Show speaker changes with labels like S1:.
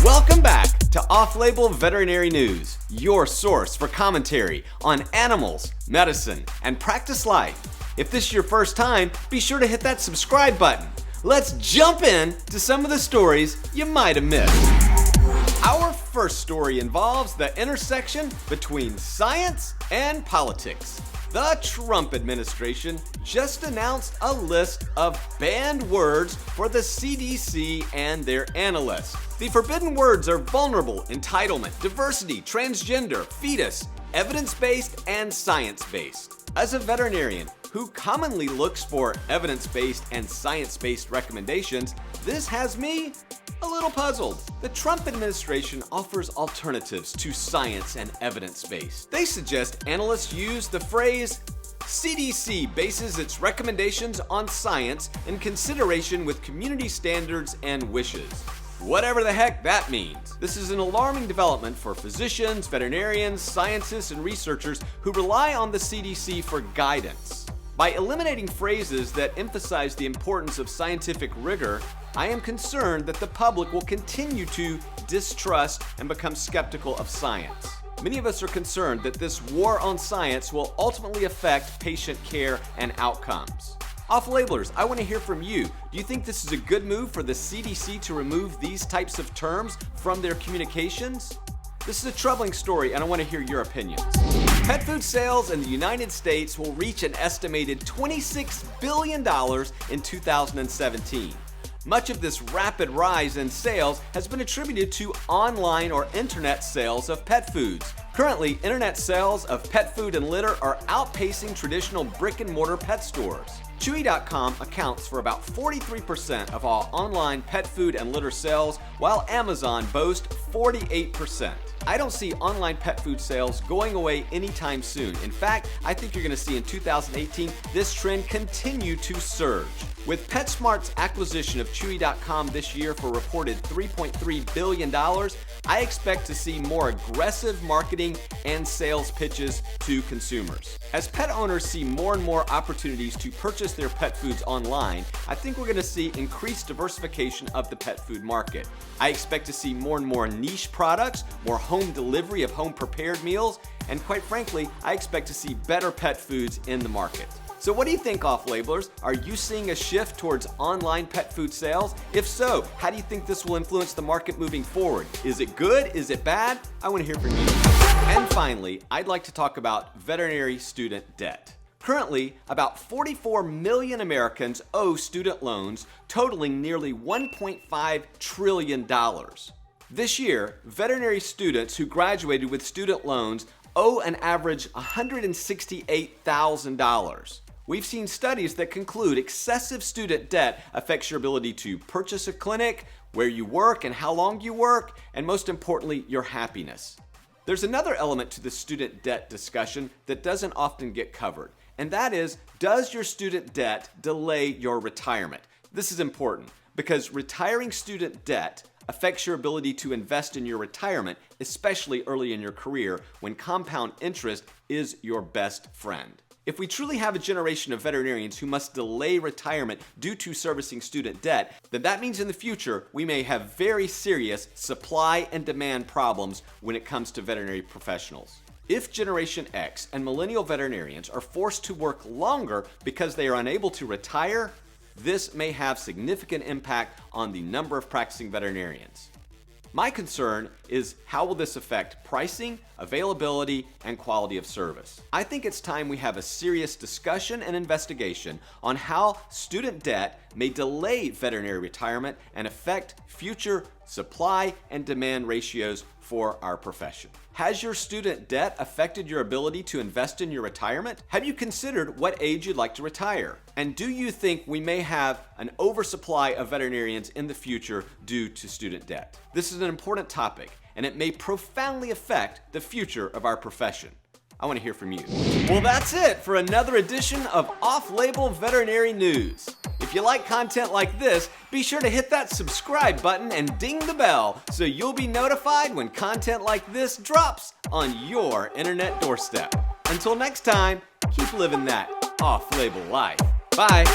S1: Welcome back to Off Label Veterinary News, your source for commentary on animals, medicine, and practice life. If this is your first time, be sure to hit that subscribe button. Let's jump in to some of the stories you might have missed. Our first story involves the intersection between science and politics. The Trump administration just announced a list of banned words for the CDC and their analysts. The forbidden words are vulnerable, entitlement, diversity, transgender, fetus, evidence-based, and science-based. As a veterinarian who commonly looks for evidence-based and science-based recommendations, this has me a little puzzled. The Trump administration offers alternatives to science and evidence-based. They suggest analysts use the phrase, CDC bases its recommendations on science in consideration with community standards and wishes. Whatever the heck that means. This is an alarming development for physicians, veterinarians, scientists, and researchers who rely on the CDC for guidance. By eliminating phrases that emphasize the importance of scientific rigor, I am concerned that the public will continue to distrust and become skeptical of science. Many of us are concerned that this war on science will ultimately affect patient care and outcomes. Off-labelers, I want to hear from you. Do you think this is a good move for the CDC to remove these types of terms from their communications? This is a troubling story, and I want to hear your opinions. Pet food sales in the United States will reach an estimated $26 billion in 2017. Much of this rapid rise in sales has been attributed to online or internet sales of pet foods. Currently, internet sales of pet food and litter are outpacing traditional brick-and-mortar pet stores. Chewy.com accounts for about 43% of all online pet food and litter sales, while Amazon boasts 48%. I don't see online pet food sales going away anytime soon. In fact, I think you're going to see in 2018 this trend continue to surge. With PetSmart's acquisition of Chewy.com this year for reported $3.3 billion, I expect to see more aggressive marketing and sales pitches to consumers. As pet owners see more and more opportunities to purchase their pet foods online, I think we're going to see increased diversification of the pet food market. I expect to see more and more niche products, more home delivery of home-prepared meals, and quite frankly, I expect to see better pet foods in the market. So what do you think, off-labelers? Are you seeing a shift towards online pet food sales? If so, how do you think this will influence the market moving forward? Is it good? Is it bad? I want to hear from you. And finally, I'd like to talk about veterinary student debt. Currently, about 44 million Americans owe student loans totaling nearly $1.5 trillion. This year, veterinary students who graduated with student loans owe an average $168,000. We've seen studies that conclude excessive student debt affects your ability to purchase a clinic, where you work and how long you work, and most importantly, your happiness. There's another element to the student debt discussion that doesn't often get covered, and that is, does your student debt delay your retirement? This is important because retiring student debt affects your ability to invest in your retirement, especially early in your career when compound interest is your best friend. If we truly have a generation of veterinarians who must delay retirement due to servicing student debt, then that means in the future we may have very serious supply and demand problems when it comes to veterinary professionals. If Generation X and millennial veterinarians are forced to work longer because they are unable to retire, this may have significant impact on the number of practicing veterinarians. My concern is, how will this affect pricing, availability, and quality of service? I think it's time we have a serious discussion and investigation on how student debt may delay veterinary retirement and affect future supply and demand ratios for our profession. Has your student debt affected your ability to invest in your retirement? Have you considered what age you'd like to retire? And do you think we may have an oversupply of veterinarians in the future due to student debt? This is an important topic, and it may profoundly affect the future of our profession. I want to hear from you. Well, that's it for another edition of Off Label Veterinary News. If you like content like this, be sure to hit that subscribe button and ding the bell so you'll be notified when content like this drops on your internet doorstep. Until next time, keep living that off-label life. Bye.